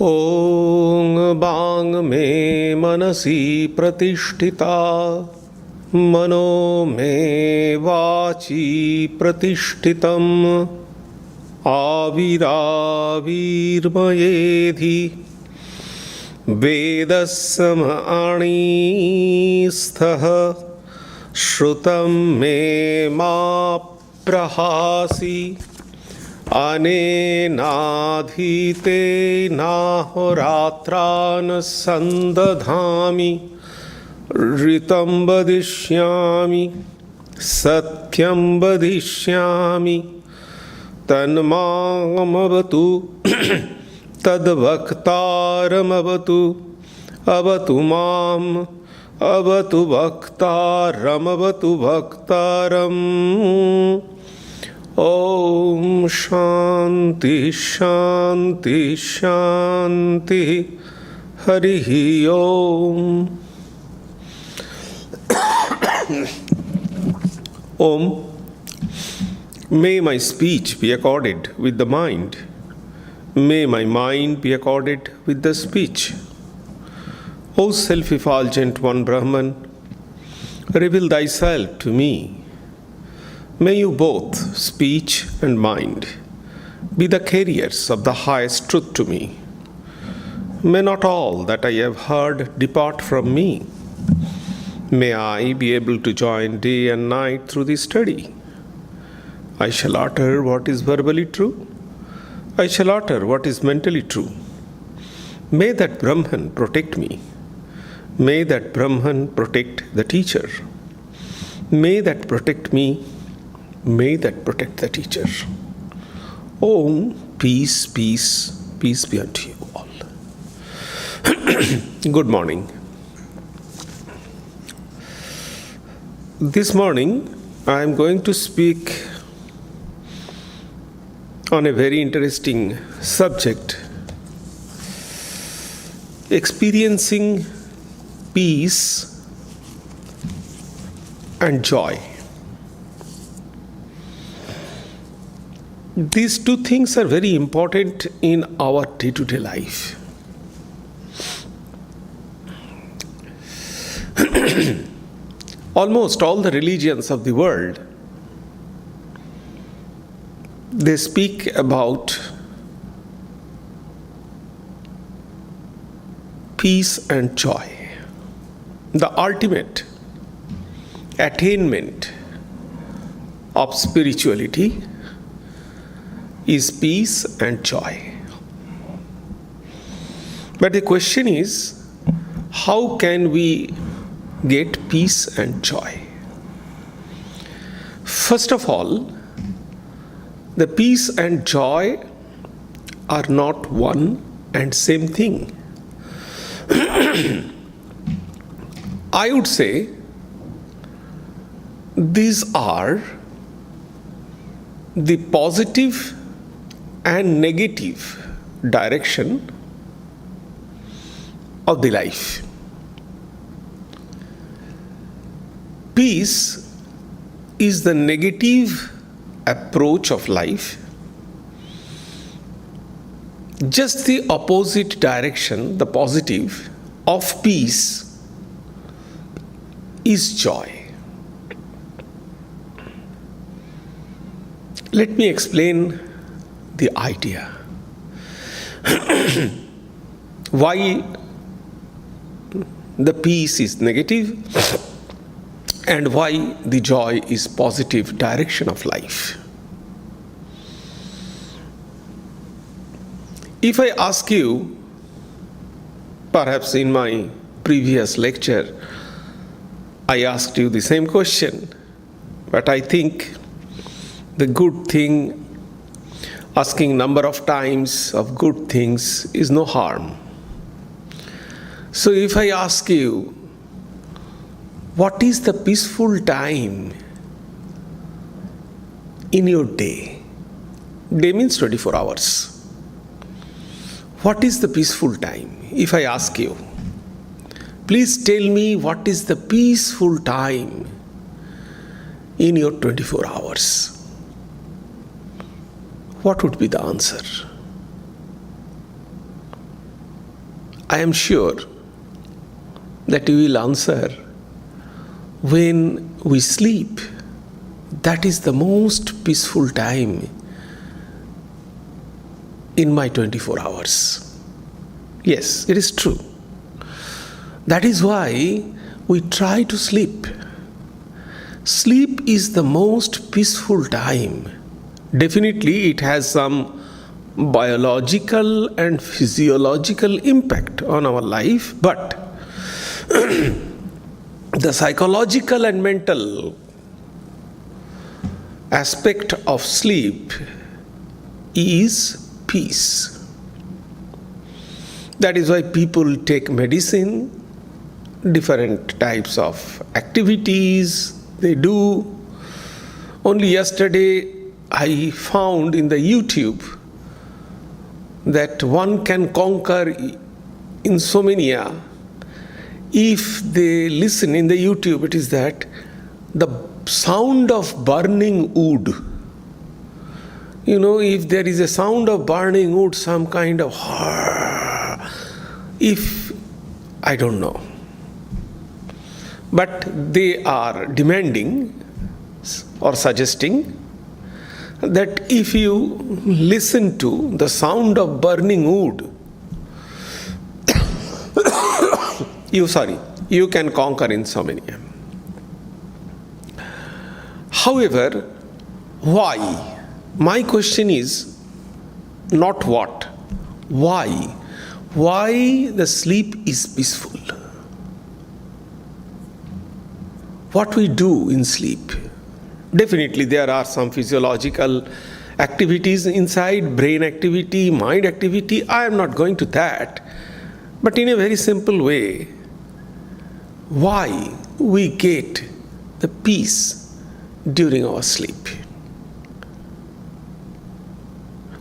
ॐ वाङ् मे मनसि प्रतिष्ठिता मनो मे वाचि प्रतिष्ठितम् आविराविर्मयेधि वेदस्समाणीस्थः श्रुतं मे मा प्रहासि अनेनाधीतेनाहोरात्रान् सन्दधामि ऋतं वदिष्यामि सत्यं वदिष्यामि तन्मामवतु तद्वक्तारमवतु अवतु माम् अवतु वक्तारमवतु वक्तारम् ॐ शान्ति शान्ति शान्ति हरिः ॐ Om. May my speech be accorded with the mind. May my mind be accorded with the speech. O self-effulgent one Brahman, reveal thyself to me. May you both, speech and mind, be the carriers of the highest truth to me. May not all that I have heard depart from me. May I be able to join day and night through this study. I shall utter what is verbally true. I shall utter what is mentally true. May that Brahman protect me. May that Brahman protect the teacher. May that protect me. May that protect the teacher. Om, peace, peace, peace be unto you all. Good morning. This morning I am going to speak on a very interesting subject, experiencing peace and joy. These two things are very important in our day-to-day life. Almost all the religions of the world, they speak about peace and joy. The ultimate attainment of spirituality is peace and joy. But the question is, how can we get peace and joy? First of all, the peace and joy are not one and same thing. I would say these are the positive and negative direction of the life. Peace is the negative approach of life. Just the opposite direction, the positive, of peace is joy. Let me explain the idea. Why the peace is negative and why the joy is positive direction of life. If I ask you, perhaps in my previous lecture, I asked you the same question, but I think the good thing, asking number of times of good things is no harm. So if I ask you, what is the peaceful time in your day? Day means 24 hours. What is the peaceful time? If I ask you, please tell me what is the peaceful time in your 24 hours. What would be the answer? I am sure that you will answer, when we sleep, that is the most peaceful time in my 24 hours. Yes, it is true. That is why we try to sleep. Sleep is the most peaceful time. Definitely it has some biological and physiological impact on our life, but the psychological and mental aspect of sleep is peace. That is why people take medicine, different types of activities they do. Only yesterday I found in the YouTube that one can conquer insomnia if they listen. In the YouTube, it is that the sound of burning wood. If there is a sound of burning wood, some kind of I don't know. But they are demanding or suggesting that if you listen to the sound of burning wood, you can conquer insomnia. However, why? My question is not what. Why? Why the sleep is peaceful? What we do in sleep? Definitely there are some physiological activities inside, brain activity, mind activity. I am not going to that. But in a very simple way, why we get the peace during our sleep?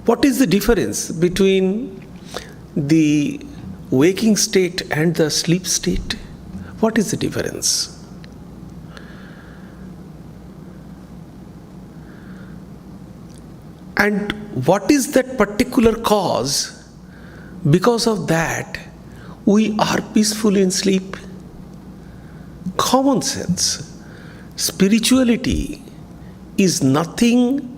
What is the difference between the waking state and the sleep state? What is the difference? And what is that particular cause? Because of that, we are peaceful in sleep. Common sense. Spirituality is nothing.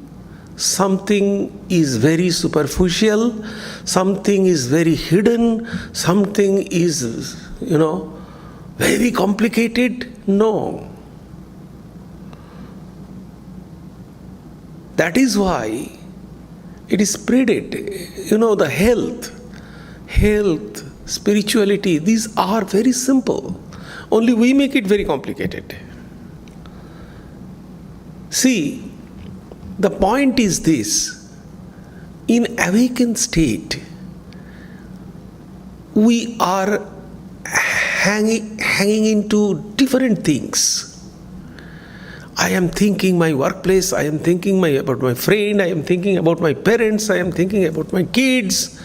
Something is very superficial, something is very hidden, something is, very complicated. No. That is why it is spreaded. The health, spirituality, these are very simple. Only we make it very complicated. See, the point is this: in awakened state, we are hanging into different things. I am thinking my workplace, I am thinking about my friend, I am thinking about my parents, I am thinking about my kids.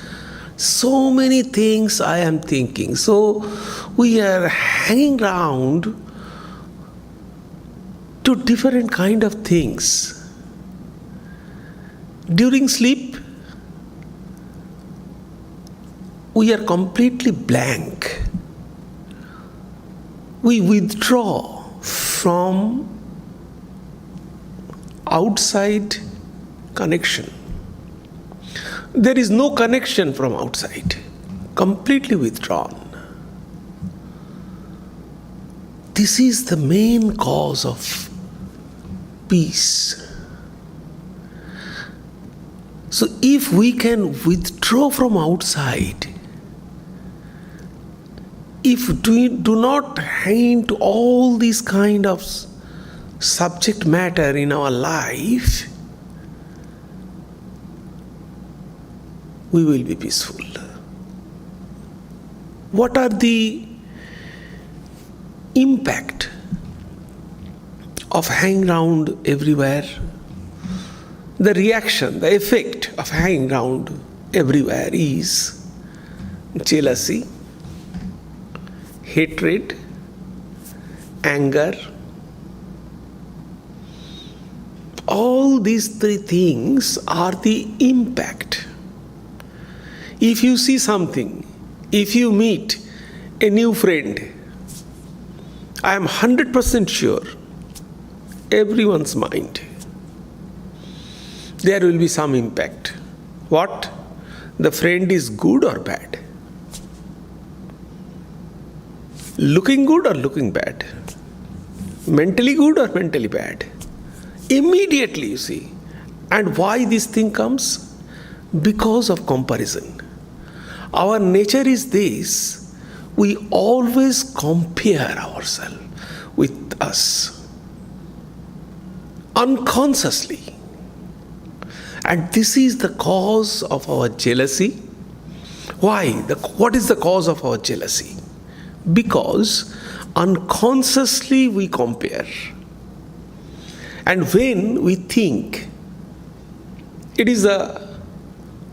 So many things I am thinking. So we are hanging around to different kind of things. During sleep, we are completely blank. We withdraw from outside connection. There is no connection from outside. Completely withdrawn. This is the main cause of peace. So if we can withdraw from outside, if we do not hang to all these kind of subject matter in our life, we will be peaceful. What are the impact of hanging around everywhere? The reaction, the effect of hanging around everywhere is jealousy, hatred, anger. All these three things are the impact. If you see something If you meet a new friend, I am 100% sure everyone's mind, there will be some impact. What? The friend is good or bad? Looking good or looking bad? Mentally good or mentally bad? Immediately you see. And why this thing comes? Because of comparison. Our nature is this: we always compare ourselves with us, unconsciously. And this is the cause of our jealousy. Why? What is the cause of our jealousy? Because unconsciously we compare. And when we think, it is a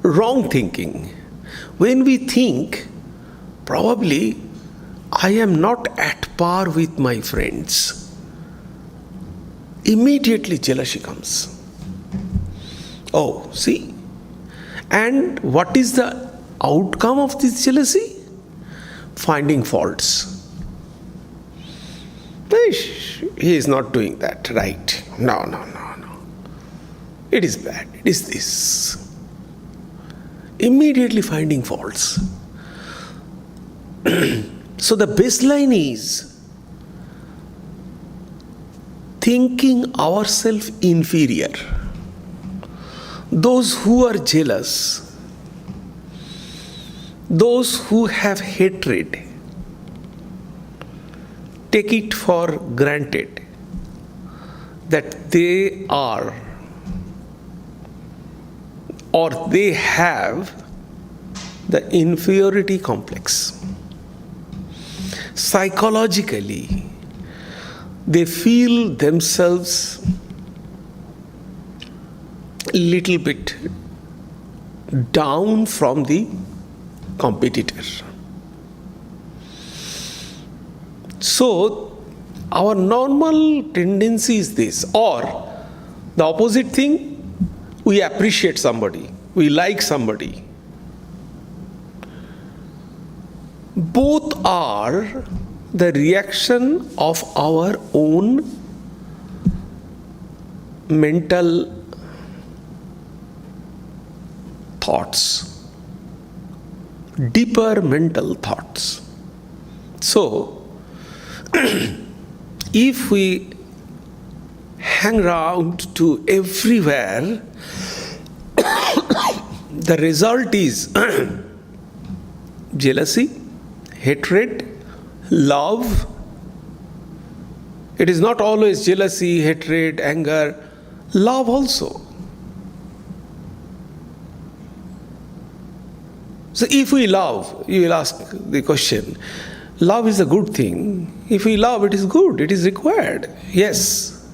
wrong thinking. When we think, probably I am not at par with my friends, immediately jealousy comes. Oh, see? And what is the outcome of this jealousy? Finding faults. He is not doing that right. No. It is bad. It is this. Immediately finding faults. So the baseline is thinking ourselves inferior. Those who are jealous, those who have hatred, take it for granted that they are or they have the inferiority complex. Psychologically, they feel themselves a little bit down from the competitor. So, our normal tendency is this, or the opposite thing, we appreciate somebody, we like somebody. Both are the reaction of our own mental thoughts, deeper mental thoughts. So, if we hang around to everywhere, the result is jealousy, hatred, love. It is not always jealousy, hatred, anger, love also. So if we love, you will ask the question, love is a good thing. If we love, it is good, it is required. Yes.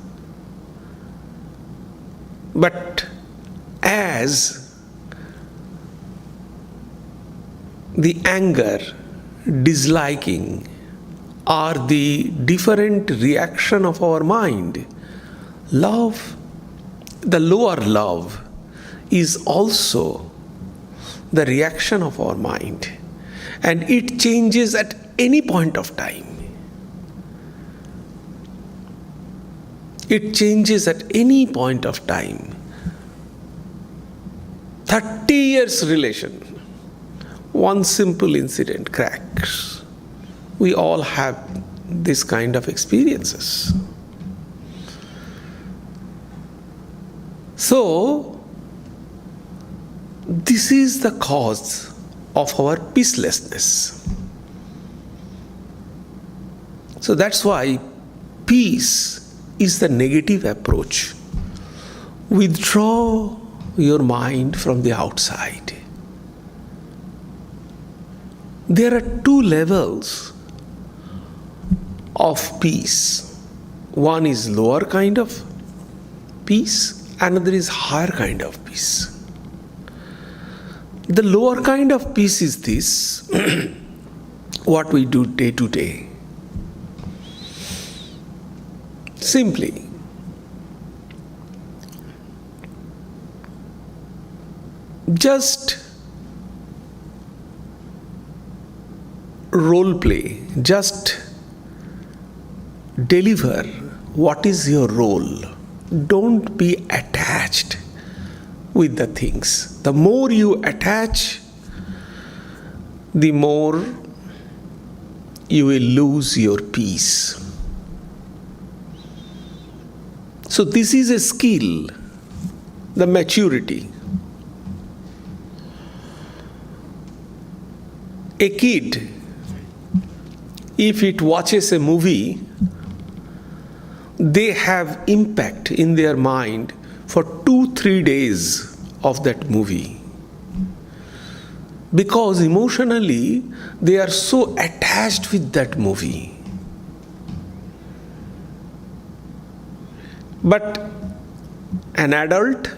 But as the anger, disliking are the different reaction of our mind, love, the lower love, is also the reaction of our mind, and it changes at any point of time. It changes at any point of time. 30 years relation, one simple incident cracks. We all have this kind of experiences. So, this is the cause of our peacelessness. So that's why peace is the negative approach. Withdraw your mind from the outside. There are two levels of peace. One is lower kind of peace, another is higher kind of peace. The lower kind of peace is this, what we do day to day. Simply, just role play. Just deliver what is your role. Don't be attached with the things. The more you attach, the more you will lose your peace. So this is a skill, the maturity. A kid, if it watches a movie, they have impact in their mind for 2-3 days of that movie. Because emotionally, they are so attached with that movie. But an adult,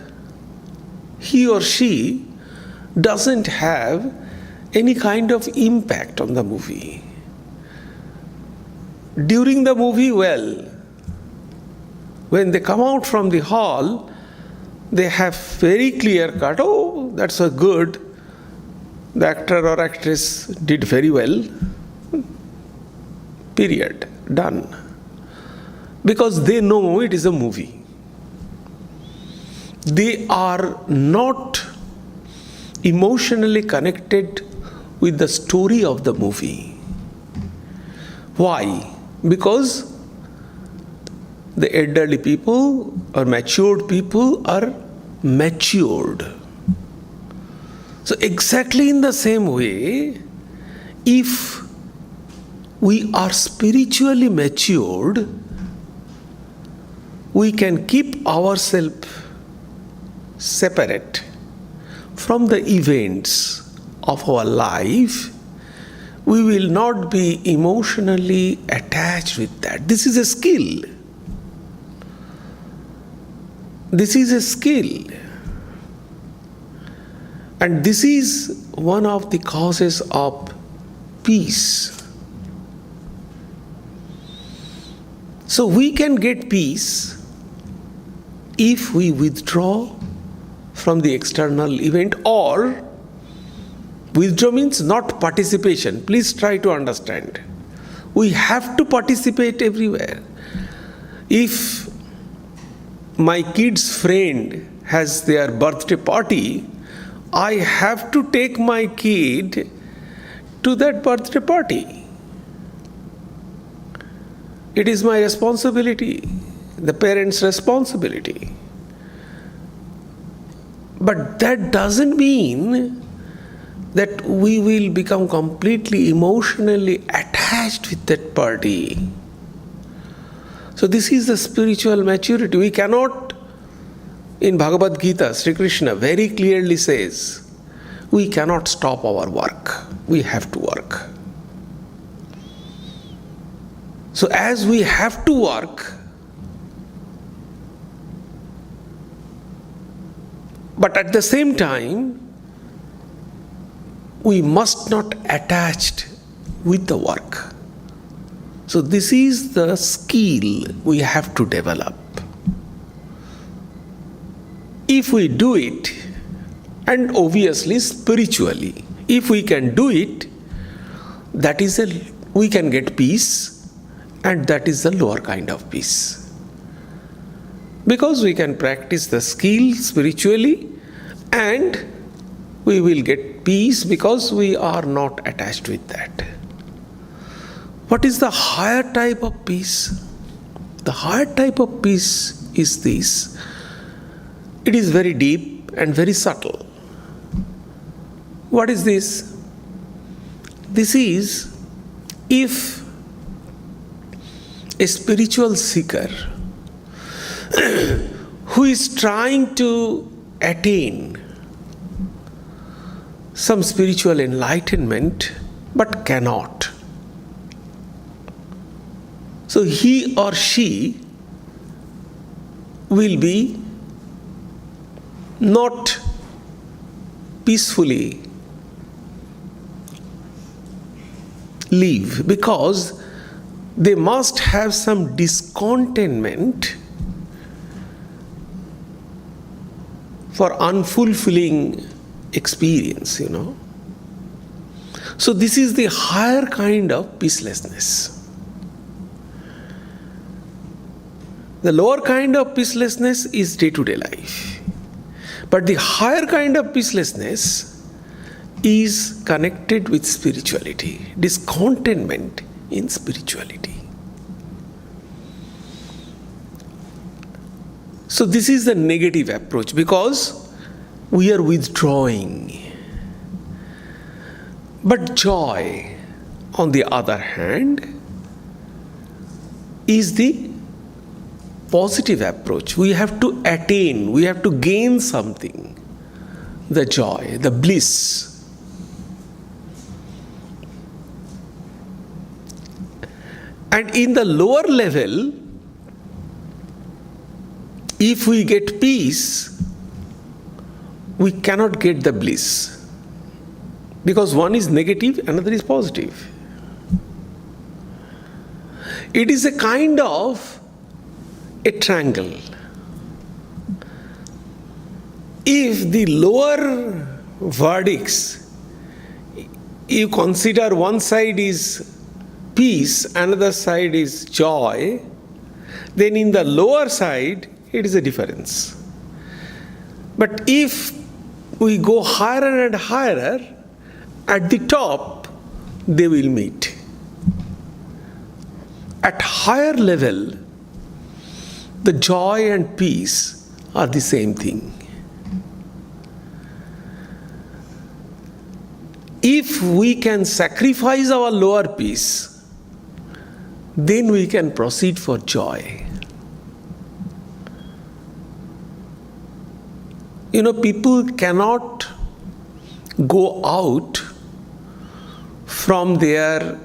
he or she doesn't have any kind of impact on the movie. During the movie, when they come out from the hall, they have very clear cut, oh, that's a good, the actor or actress did very well, period, done. Because they know it is a movie. They are not emotionally connected with the story of the movie. Why? Because the elderly people or matured people are matured. So exactly in the same way, if we are spiritually matured, we can keep ourselves separate from the events of our life. We will not be emotionally attached with that. This is a skill. This is a skill. And this is one of the causes of peace. So we can get peace if we withdraw from the external event, or withdraw means not participation. Please try to understand. We have to participate everywhere. If my kid's friend has their birthday party, I have to take my kid to that birthday party. It is my responsibility, the parent's responsibility. But that doesn't mean that we will become completely emotionally attached with that party. So this is the spiritual maturity. We cannot, in Bhagavad Gita, Sri Krishna very clearly says, we cannot stop our work. We have to work. So as we have to work, but at the same time, we must not attach with the work. So this is the skill we have to develop. If we do it, and obviously spiritually, if we can do it, we can get peace, and that is the lower kind of peace. Because we can practice the skill spiritually, and we will get peace because we are not attached with that. What is the higher type of peace? The higher type of peace is this. It is very deep and very subtle. What is this? This is if a spiritual seeker who is trying to attain some spiritual enlightenment but cannot. So he or she will be not peacefully live, because they must have some discontentment for unfulfilling experience, So this is the higher kind of peacelessness. The lower kind of peacelessness is day-to-day life. But the higher kind of peacelessness is connected with spirituality. It is contentment in spirituality. So this is the negative approach because we are withdrawing. But joy, on the other hand, is the positive approach. We have to attain, we have to gain something. The joy, the bliss. And in the lower level, if we get peace, we cannot get the bliss. Because one is negative, another is positive. It is a kind of a triangle. If the lower verdicts, you consider one side is peace, another side is joy, then in the lower side, it is a difference. But if we go higher and higher, at the top, they will meet. At higher level, the joy and peace are the same thing. If we can sacrifice our lower peace, then we can proceed for joy. People cannot go out from their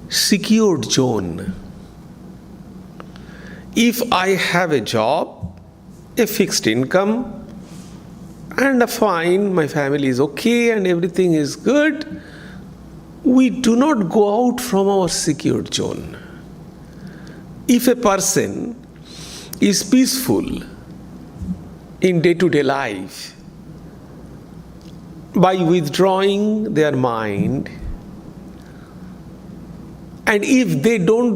secured zone. If I have a job, a fixed income, and fine, my family is okay and everything is good, we do not go out from our secured zone. If a person is peaceful in day-to-day life, by withdrawing their mind, and if they don't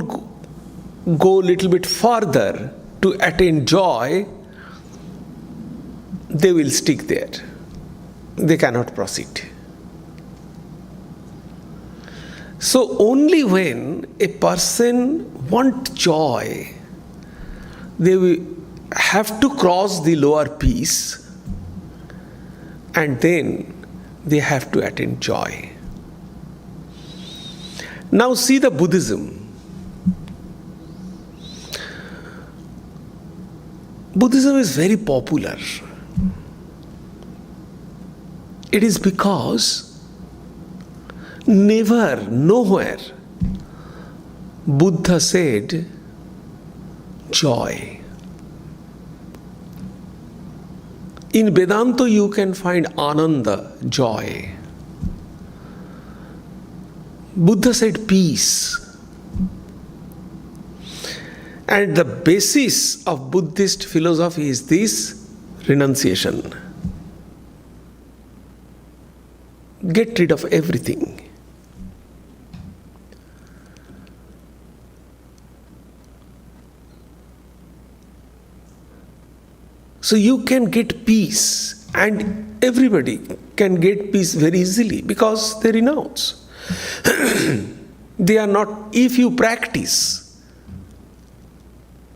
go a little bit further to attain joy, they will stick there. They cannot proceed. So only when a person wants joy, they will have to cross the lower peace, and then they have to attain joy. Now see the Buddhism. Buddhism is very popular. It is because never, nowhere, Buddha said joy. In Vedanta you can find Ananda, joy. Buddha said peace. And the basis of Buddhist philosophy is this renunciation. Get rid of everything. So you can get peace, and everybody can get peace very easily because they renounce. They are not, if you practice,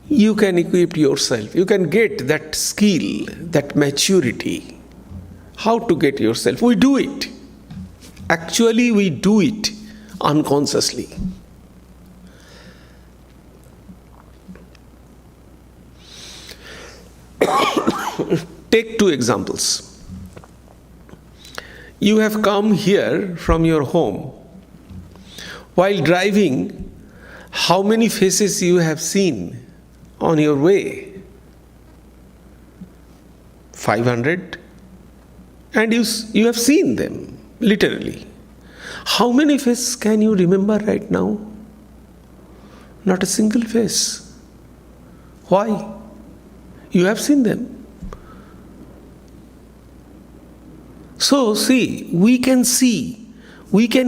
you can equip yourself. You can get that skill, that maturity. How to get yourself? We do it. Actually, we do it unconsciously. Take two examples. You have come here from your home. While driving, how many faces you have seen on your way? 500? And you have seen them, literally. How many faces can you remember right now? Not a single face. Why? You have seen them. So, we can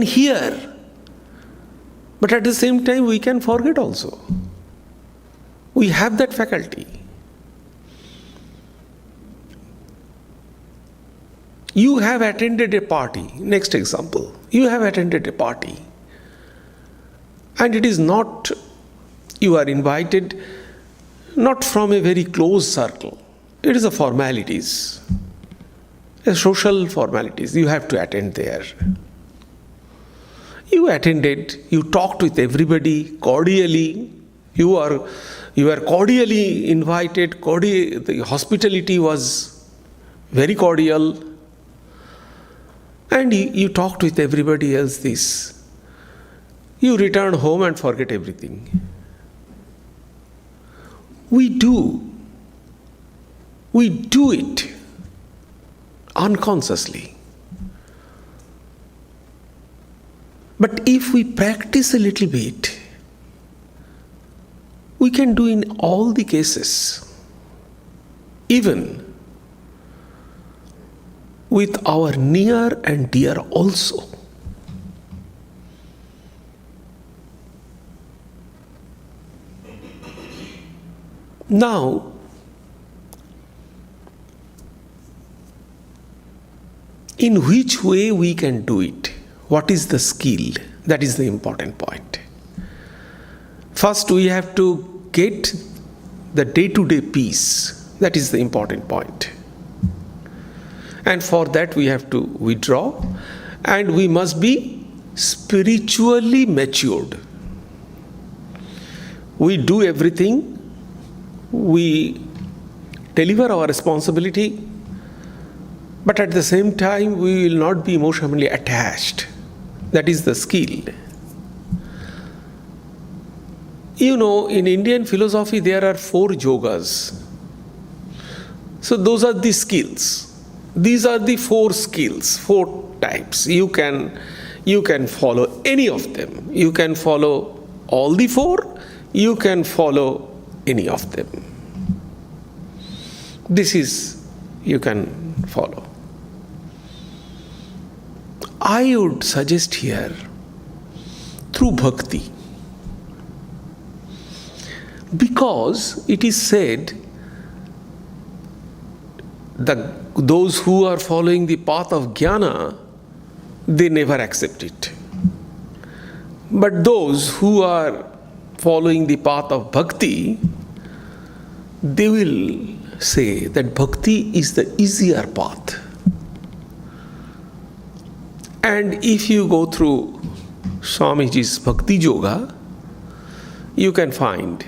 hear, but at the same time we can forget also. We have that faculty. You have attended a party. Next example. You have attended a party. And it is not, you are invited not from a very close circle. It is a formalities. A social formalities. You have to attend there. You attended, you talked with everybody cordially. You are cordially invited. The hospitality was very cordial. And you talked with everybody else this. You return home and forget everything. We do it unconsciously. But if we practice a little bit, we can do in all the cases, even with our near and dear also. Now, in which way we can do it? What is the skill? That is the important point. First, we have to get the day-to-day peace. That is the important point. And for that we have to withdraw, and we must be spiritually matured. We do everything, we deliver our responsibility, but at the same time we will not be emotionally attached. That is the skill. You know, in Indian philosophy there are 4 yogas. So those are the skills. These are the 4 skills, 4 types. You can follow any of them. You can follow all the 4. You can follow any of them. This is, you can follow. I would suggest here, through bhakti. Because it is said that those who are following the path of jnana, they never accept it. But those who are following the path of bhakti, they will say that bhakti is the easier path. And if you go through Swamiji's Bhakti Yoga, you can find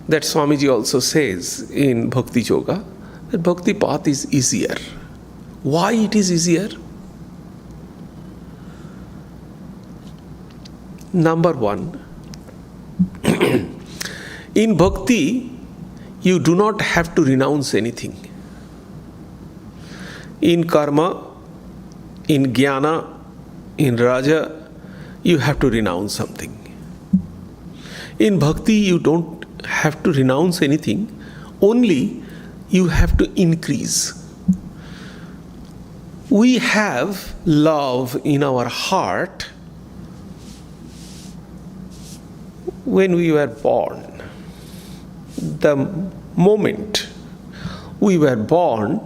that Swamiji also says in Bhakti Yoga that bhakti path is easier. Why it is easier? Number 1, in bhakti, you do not have to renounce anything. In karma, in jnana, in raja, you have to renounce something. In bhakti, you don't have to renounce anything, only you have to increase. We have love in our heart when we were born. The moment we were born,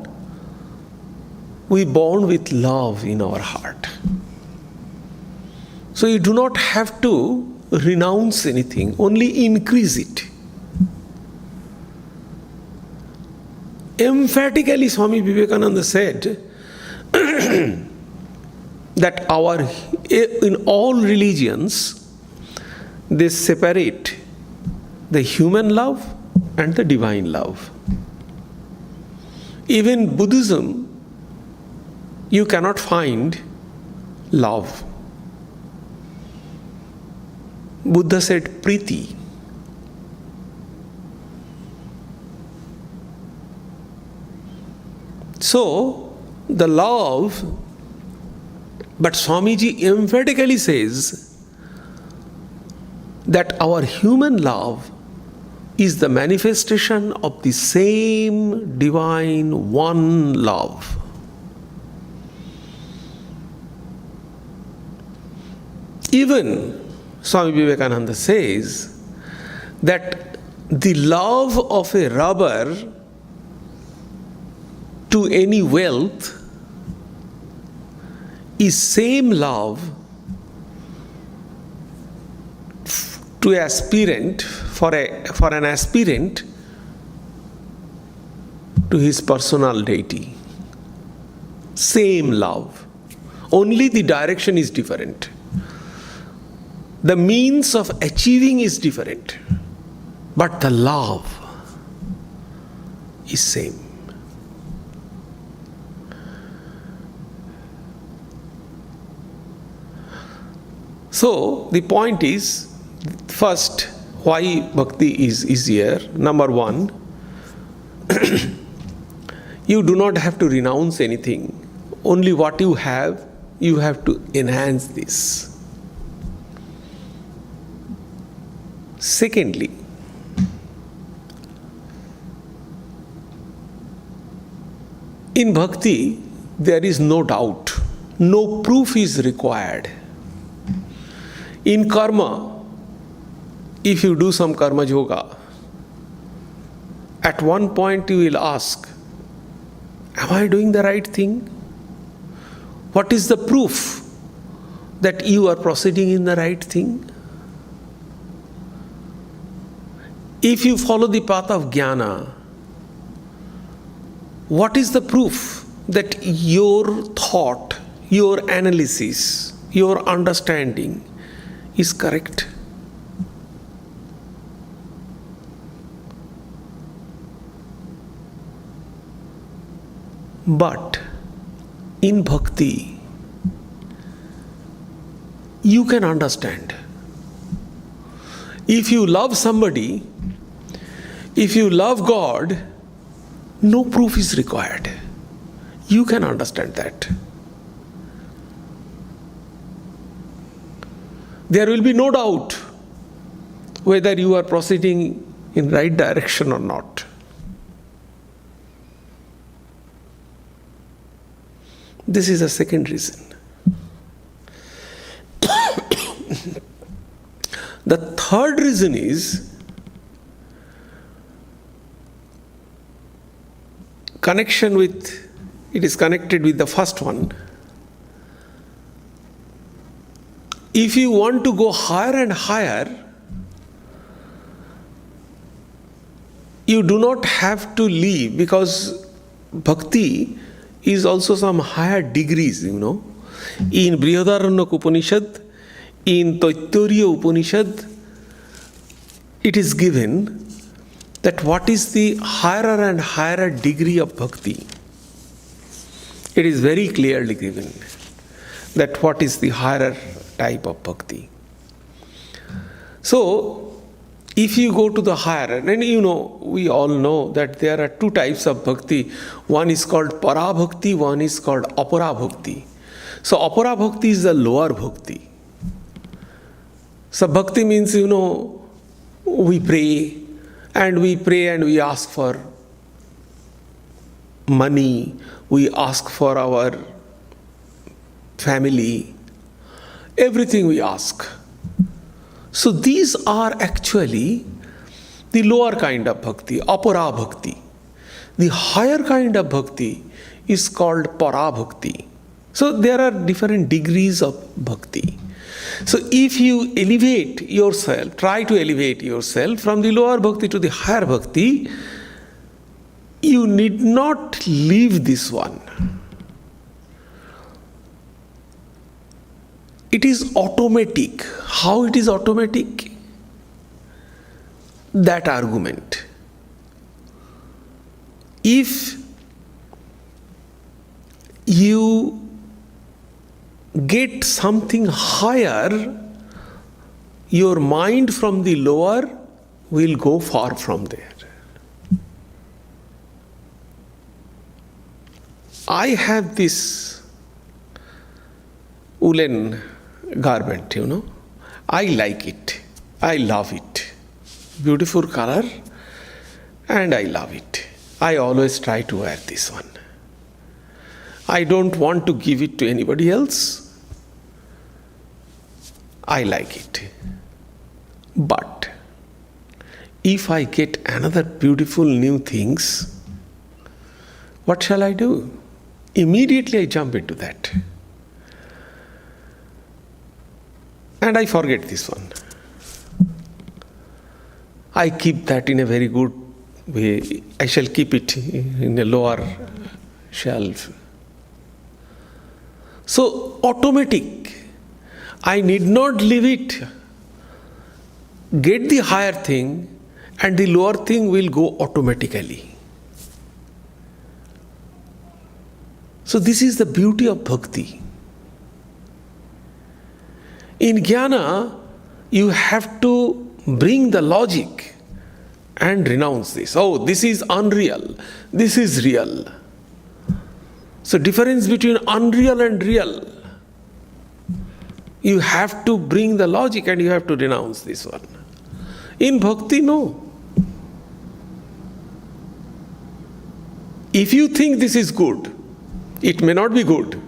we born with love in our heart. So you do not have to renounce anything, only increase it. Emphatically, Swami Vivekananda said that in all religions, they separate the human love and the divine love. Even Buddhism, you cannot find love. Buddha said priti. So, the love, but Swamiji emphatically says that our human love is the manifestation of the same divine one love. Even Swami Vivekananda says that the love of a robber to any wealth is same love to aspirant for an aspirant to his personal deity. Same love. Only the direction is different. The means of achieving is different. But the love is same. So the point is, first, why bhakti is easier? Number one, you do not have to renounce anything. Only what you have to enhance this. Secondly, in bhakti, there is no doubt. No proof is required. In karma, if you do some karma yoga, at one point you will ask, am I doing the right thing? What is the proof that you are proceeding in the right thing? If you follow the path of jnana, what is the proof that your thought, your analysis, your understanding is correct? But in bhakti, you can understand. If you love somebody, if you love God, no proof is required. You can understand that. There will be no doubt whether you are proceeding in right direction or not. This is a second reason. The third reason is it is connected with the first one. If you want to go higher and higher, you do not have to leave, because bhakti is also some higher degrees, In Brihadaranyaka Upanishad, in Taittiriya Upanishad, it is given that what is the higher and higher degree of bhakti. It is very clearly given that what is the higher type of bhakti. So, if you go to the higher, and we all know that there are two types of bhakti. One is called para bhakti, one is called apara bhakti. So, apara bhakti is the lower bhakti. So, bhakti means, we pray and we ask for money, we ask for our family, everything we ask. So these are actually the lower kind of bhakti, apara bhakti. The higher kind of bhakti is called para bhakti. So there are different degrees of bhakti. So if you elevate yourself, try to elevate yourself from the lower bhakti to the higher bhakti, you need not leave this one. It is automatic. How it is automatic? That argument. If you get something higher, your mind from the lower will go far from there. I have this woolen garment, I like it. I love it. Beautiful color, and I love it. I always try to wear this one. I don't want to give it to anybody else. I like it. But if I get another beautiful new things, what shall I do? Immediately I jump into that. And I forget this one. I keep that in a very good way. I shall keep it in a lower shelf. So, automatic. I need not leave it. Get the higher thing, and the lower thing will go automatically. So, this is the beauty of bhakti. In jnana, you have to bring the logic and renounce this. Oh, this is unreal. This is real. So, difference between unreal and real. You have to bring the logic and you have to renounce this one. In bhakti, no. If you think this is good, it may not be good.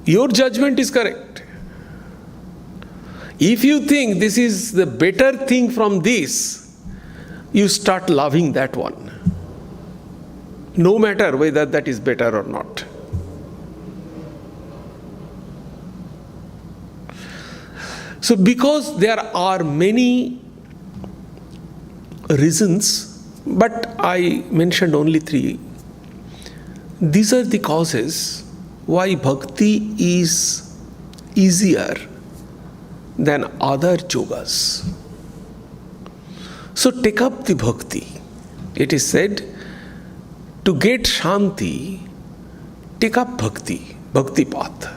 Your judgment is correct. If you think this is the better thing from this, you start loving that one. No matter whether that is better or not. So because there are many reasons, but I mentioned only 3. These are the causes why bhakti is easier than other yogas. So take up the bhakti. It is said, to get shanti, take up bhakti path.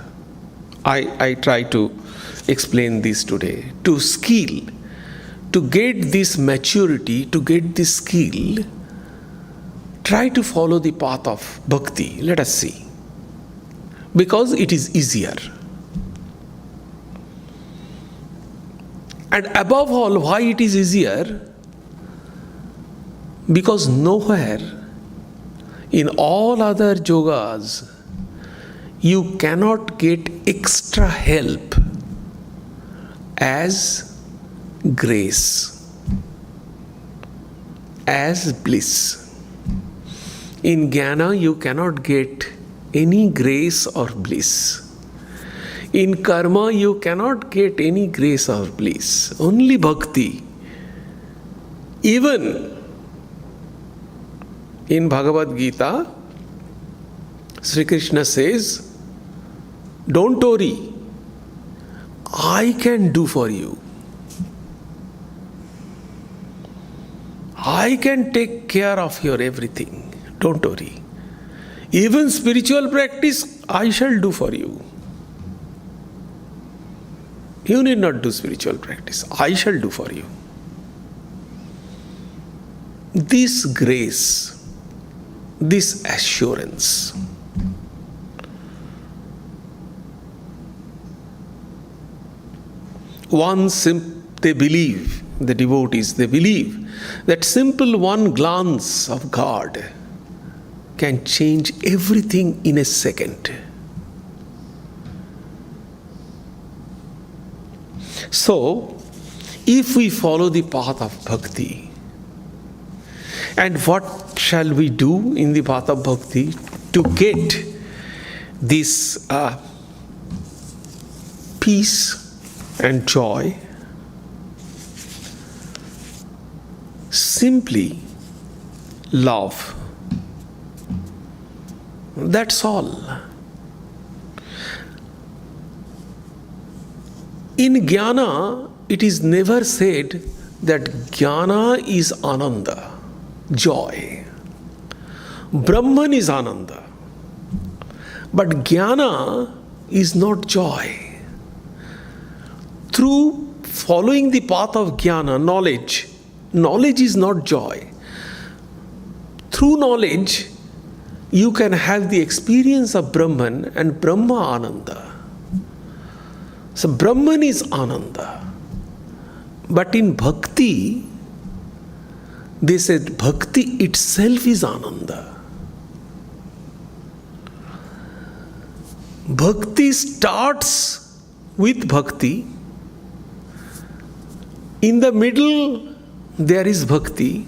I try to explain this today. To skill, to get this maturity, to get this skill, try to follow the path of bhakti. Let us see. Because it is easier. And above all, why it is easier? Because nowhere in all other yogas you cannot get extra help as grace, as bliss. In jnana you cannot get any grace or bliss. In karma you cannot get any grace or bliss. Only bhakti. Even in Bhagavad Gita, Sri Krishna says, don't worry, I can do for you. I can take care of your everything. Don't worry. Even spiritual practice, I shall do for you. You need not do spiritual practice. I shall do for you. This grace, this assurance, they believe, the devotees, they believe that simple one glance of God can change everything in a second. So, if we follow the path of bhakti, and what shall we do in the path of bhakti to get this peace and joy? Simply love. That's all. In jnana, it is never said that jnana is ananda, joy. Brahman is ananda. But jnana is not joy. Through following the path of jnana, knowledge is not joy. Through knowledge, you can have the experience of Brahman and Brahma Ananda. So Brahman is Ananda. But in Bhakti, they said Bhakti itself is Ananda. Bhakti starts with bhakti. In the middle, there is bhakti,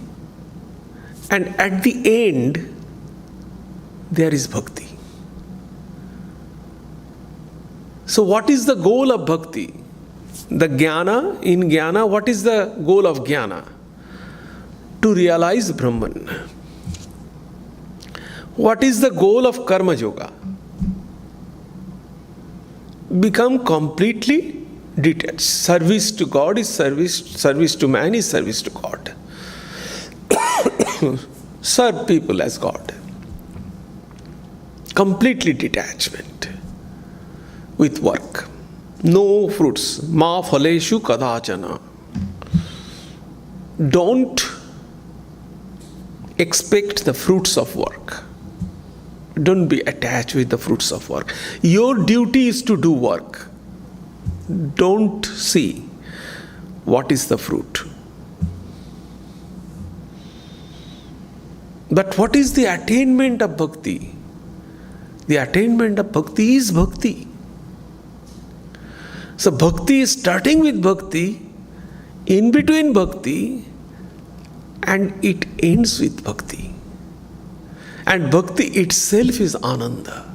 and at the end, there is bhakti. So, what is the goal of bhakti? The jnana, in jnana, what is the goal of jnana? To realize Brahman. What is the goal of karma yoga? Become completely detached. Service to God is service to man is service to God. Serve people as God. Completely detachment with work. No fruits. Ma phaleshu kadachana. Don't expect the fruits of work. Don't be attached with the fruits of work. Your duty is to do work. Don't see what is the fruit. But what is the attainment of bhakti? The attainment of bhakti is bhakti. So bhakti is starting with bhakti, in between bhakti, and it ends with bhakti. And bhakti itself is ananda.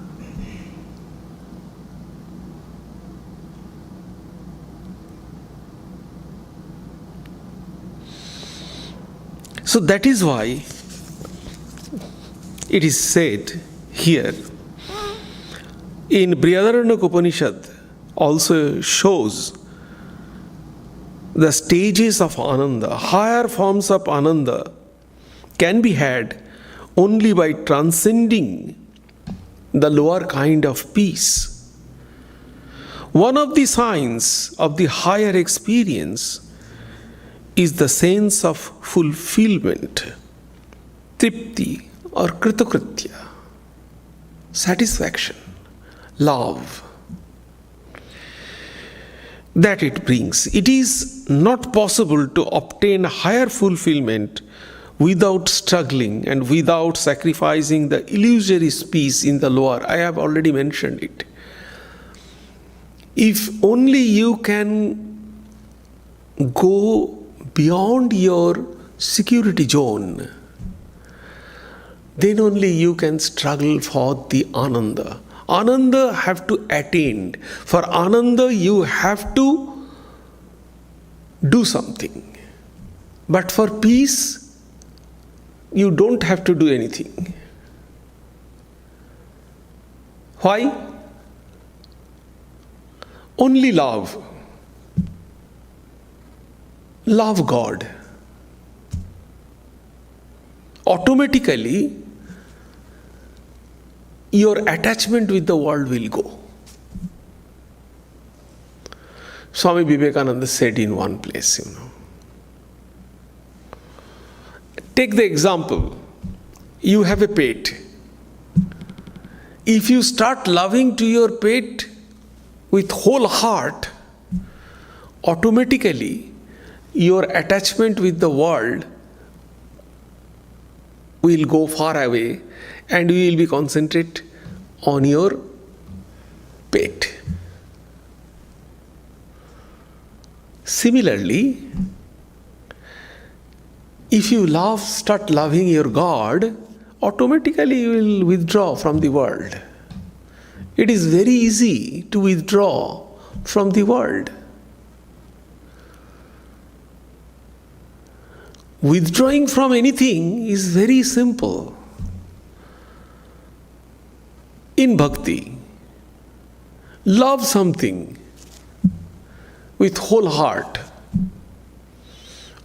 So that is why it is said here in Brihadaranyaka Upanishad also shows the stages of ananda. Higher forms of ananda can be had only by transcending the lower kind of peace. One of the signs of the higher experience is the sense of fulfillment, tripti or kritakritya, satisfaction, love that it brings. It is not possible to obtain higher fulfillment without struggling and without sacrificing the illusory peace in the lower. I have already mentioned it. If only you can go beyond your security zone, then only you can struggle for the ananda. Ananda have to attain. For ananda you have to do something. But for peace, you don't have to do anything. Why? Only love. Love God. Automatically, your attachment with the world will go. Swami Vivekananda said in one place, take the example, you have a pet. If you start loving to your pet with whole heart, automatically your attachment with the world will go far away and you will be concentrated on your pet. Similarly, if you start loving your God, automatically you will withdraw from the world. It is very easy to withdraw from the world. Withdrawing from anything is very simple. In bhakti, love something with whole heart.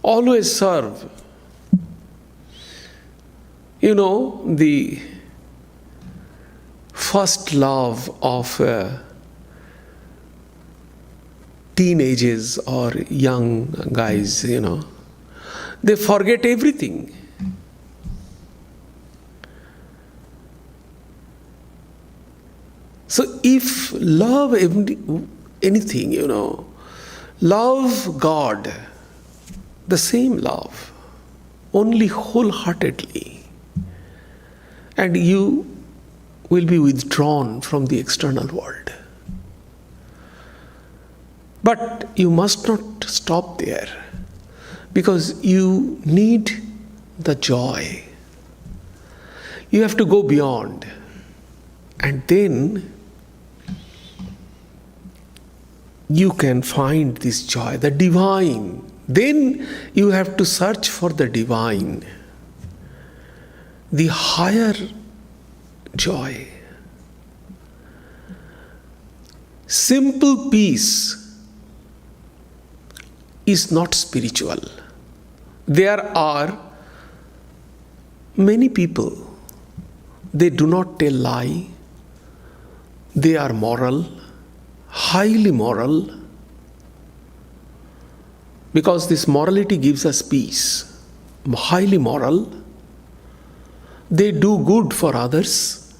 Always serve. The first love of teenagers or young guys, they forget everything. So if love anything, love God, the same love, only wholeheartedly, and you will be withdrawn from the external world. But you must not stop there, because you need the joy. You have to go beyond. And then you can find this joy, the divine. Then you have to search for the divine, the higher joy. Simple peace is not spiritual. There are many people, they do not tell lie, they are moral, highly moral, because this morality gives us peace. Highly moral, they do good for others,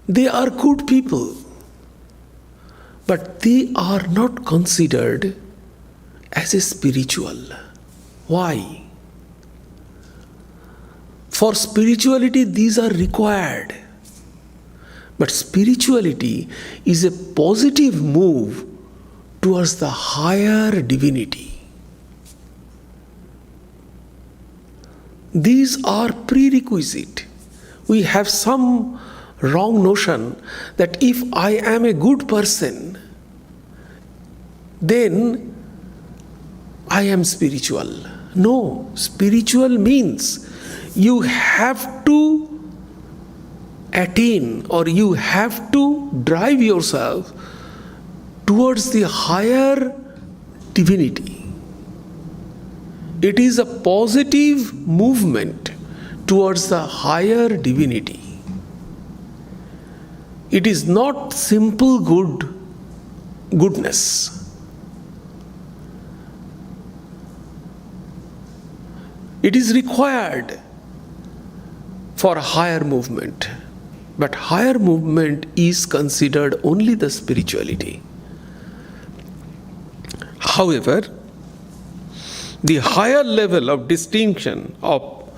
they are good people. But they are not considered as a spiritual. Why? For spirituality, these are required. But spirituality is a positive move towards the higher divinity. These are prerequisite. We have some wrong notion that if I am a good person, then I am spiritual. No, spiritual means you have to attain, or you have to drive yourself towards the higher divinity. It is a positive movement towards the higher divinity. It is not simple goodness. It is required for a higher movement. But higher movement is considered only the spirituality. However, the higher level of distinction of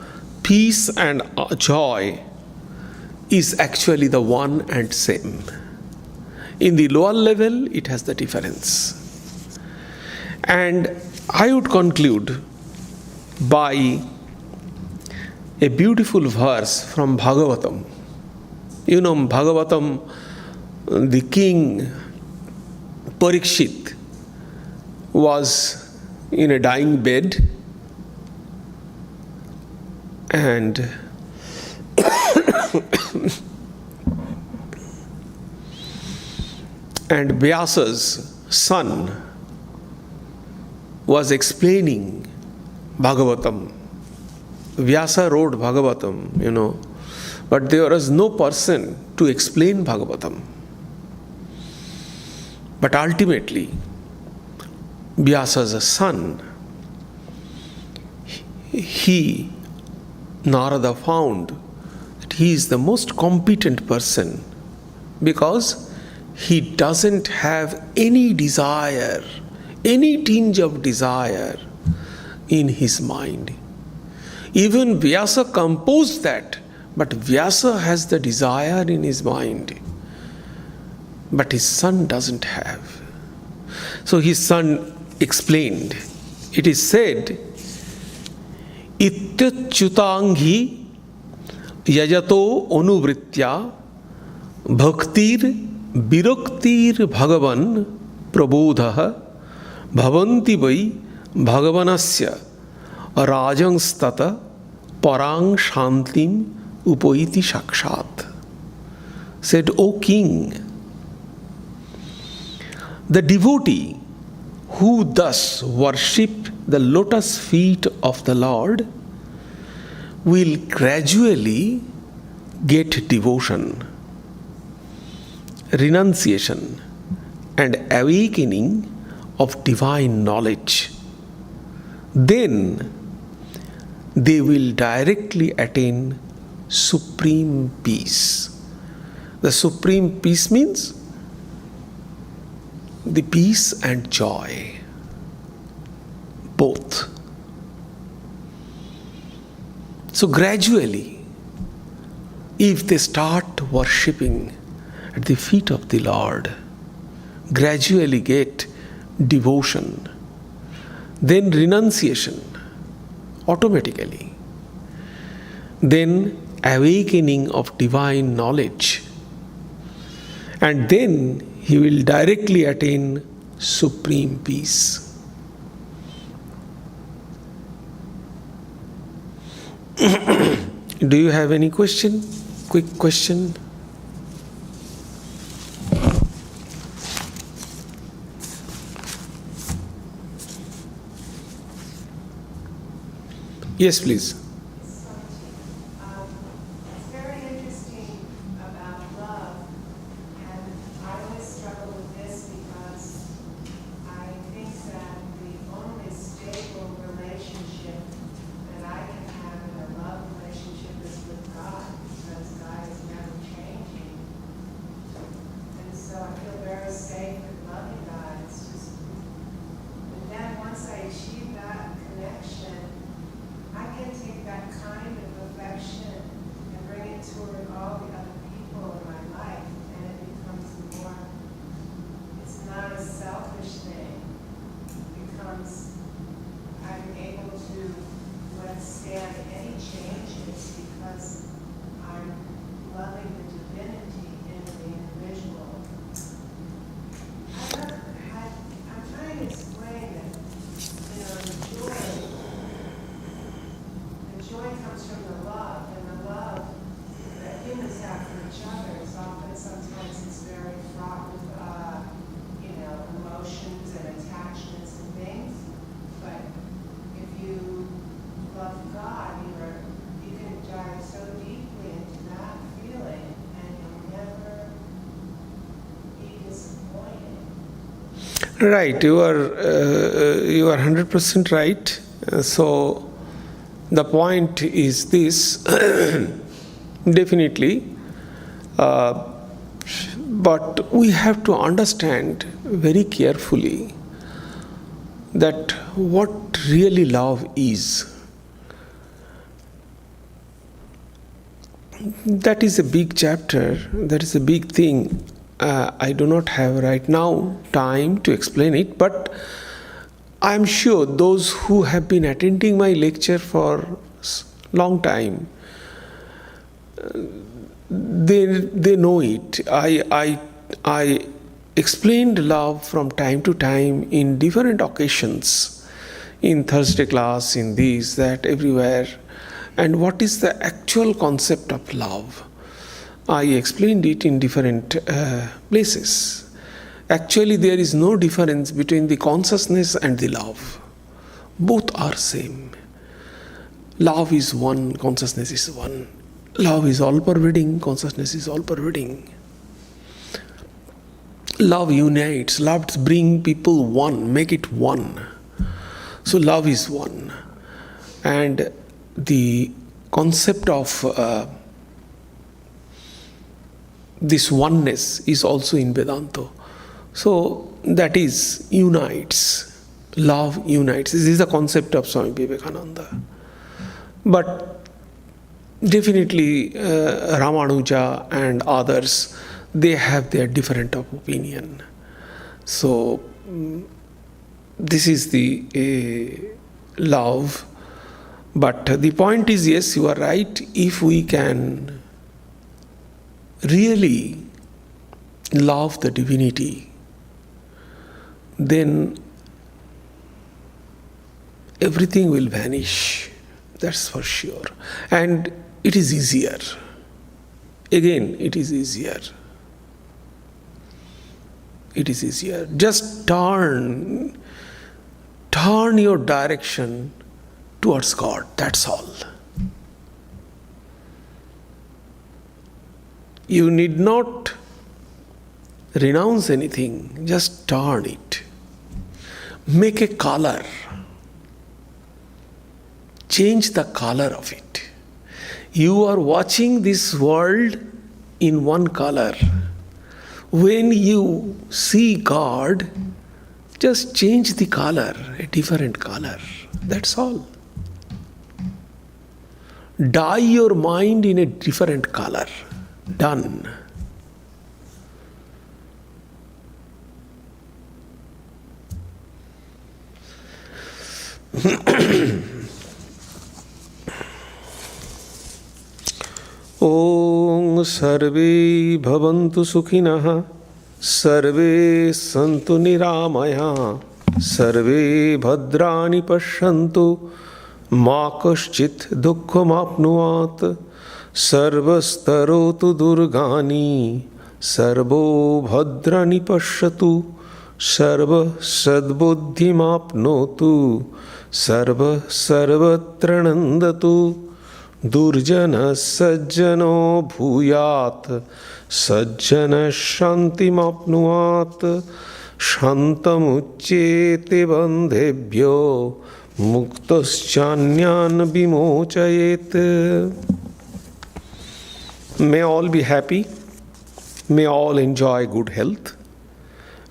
peace and joy is actually the one and same. In the lower level, it has the difference. And I would conclude by a beautiful verse from Bhagavatam. You know, Bhagavatam, the king Parikshit was in a dying bed, and and Vyasa's son was explaining Bhagavatam. Vyasa wrote Bhagavatam, but there was no person to explain Bhagavatam. But ultimately, Vyasa's son, Narada found that he is the most competent person, because he doesn't have any desire, any tinge of desire in his mind. Even Vyasa composed that, but Vyasa has the desire in his mind, but his son doesn't have. So his son explained. It is said, Ityachyutanghi yajato onuvritya bhaktir viraktir bhagavan prabodha bhavanti vai bhagavanasya rajangstata parang shantim upaiti shakshat. Said, O king, the devotee who thus worship the lotus feet of the Lord will gradually get devotion, renunciation, and awakening of divine knowledge. Then they will directly attain supreme peace. The supreme peace means the peace and joy, both. So gradually, if they start worshipping at the feet of the Lord, gradually get devotion, then renunciation automatically, then awakening of divine knowledge, and then he will directly attain supreme peace. Do you have any question? Quick question? Yes, please. It's very interesting about love, and I always struggle with this because I think that the only stable relationship that I can have in a love relationship is with God, because God is never changing. And so I feel very safe with loving God. It's just, and then once I achieve that connection, I can take that kind of affection and bring it toward all the other people in my life, and it becomes more, it's not a selfish thing. It becomes, I'm able to withstand any changes because I'm loving the divinity in the individual. I'm trying to explain that, the joy comes from the love, and the love that humans have for each other is often, sometimes it's very fraught with, emotions and attachments and things. But if you love God, you can dive so deeply into that feeling, and you'll never be disappointed. Right, you are 100% right. So the point is this, definitely, but we have to understand very carefully that what really love is. That is a big chapter, that is a big thing. I do not have right now time to explain it, but I am sure those who have been attending my lecture for long time, they know it. I explained love from time to time in different occasions, in Thursday class, in this, that, everywhere. And what is the actual concept of love? I explained it in different places. Actually, there is no difference between the consciousness and the love. Both are same. Love is one, consciousness is one. Love is all-pervading, consciousness is all-pervading. Love unites, love brings people one, make it one. So love is one. And the concept of this oneness is also in Vedanta. So that is unites. Love unites. This is the concept of Swami Vivekananda. But definitely Ramanuja and others, they have their different of opinion. So this is the love. But the point is, yes, you are right. If we can really love the divinity, then everything will vanish. That's for sure. And it is easier. Again, it is easier. It is easier. Just turn your direction towards God. That's all. You need not renounce anything. Just turn it. Make a color. Change the color of it. You are watching this world in one color. When you see God, just change the color, a different color. That's all. Dye your mind in a different color. Done. ॐ सर्वे भवन्तु सुखिनः, सर्वे सन्तु निरामयाः, सर्वे भद्राणि पश्यन्तु, मा कश्चित् दुःखमाप्नुयात्, सर्वस्तरोतु दुर्गानि, servo भद्राणि पश्यतु, सर्वः सद्बुद्धिमाप्नोतु, सर्वः सर्वत्र नन्दतु, दुर्जनः सज्जनो भूयात्, सज्जनः शान्तिमाप्नुयात्, शान्तमुच्येते बन्धेभ्यो, मुक्तश्चान्यान् विमोचयेत्. May all be happy, may all enjoy good health,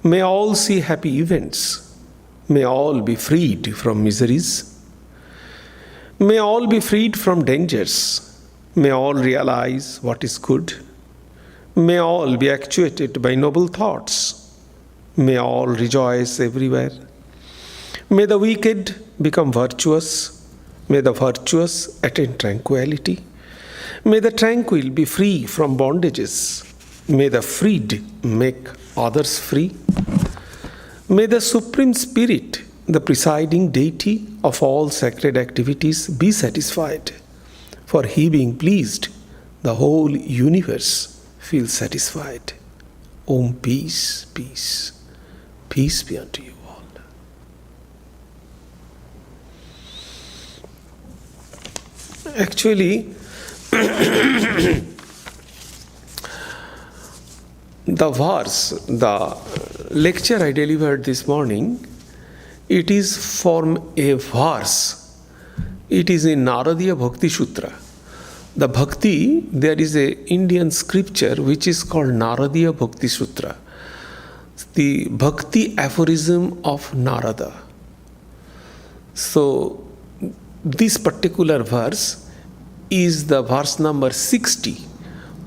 may all see happy events, may all be freed from miseries, may all be freed from dangers, may all realize what is good, may all be actuated by noble thoughts, may all rejoice everywhere. May the wicked become virtuous, may the virtuous attain tranquility, may the tranquil be free from bondages, may the freed make others free, may the Supreme Spirit, the presiding deity of all sacred activities, be satisfied. For he being pleased, the whole universe feels satisfied. Om peace, peace, peace be unto you all. Actually, the verse, the lecture I delivered this morning, it is from a verse. It is in Naradiya Bhakti Sutra. The Bhakti, there is a Indian scripture which is called Naradiya Bhakti Sutra. The Bhakti aphorism of Narada. So, this particular verse is the verse number 60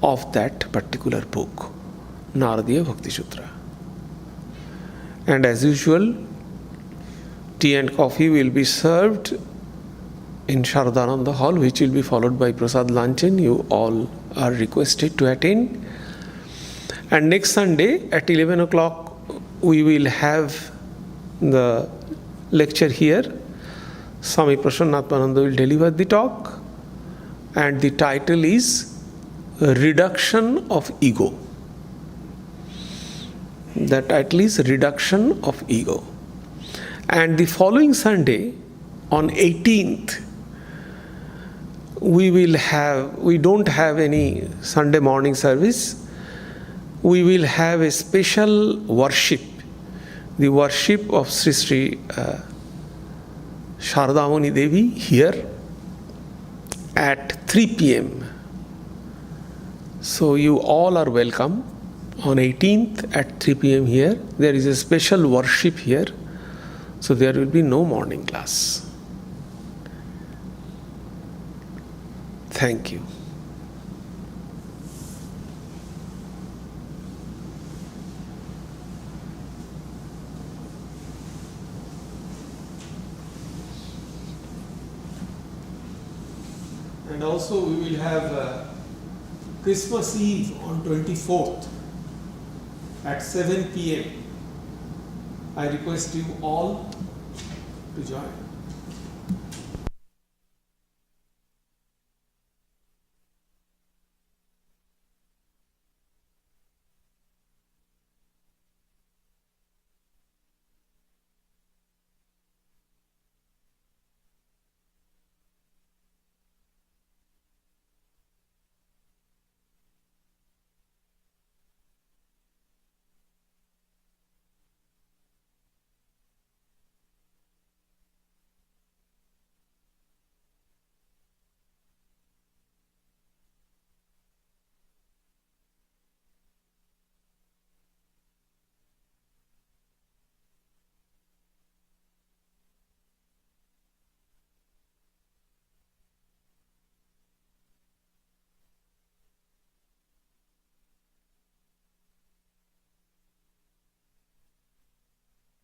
of that particular book, Naradiya Bhakti Sutra. And as usual, tea and coffee will be served in Sharadananda Hall, which will be followed by Prasad Luncheon. You all are requested to attend. And next Sunday at 11 o'clock, we will have the lecture here. Swami Prasannatmananda will deliver the talk. And the title is Reduction of Ego. The title is Reduction of Ego. And the following Sunday, on 18th, we don't have any Sunday morning service. We will have a special worship, the worship of Sri Sri Sharadamani Devi here at 3 p.m. So you all are welcome on 18th at 3 p.m. here. There is a special worship here. So there will be no morning class. Thank you. And also we will have Christmas Eve on 24th at 7 p.m. I request you all to join.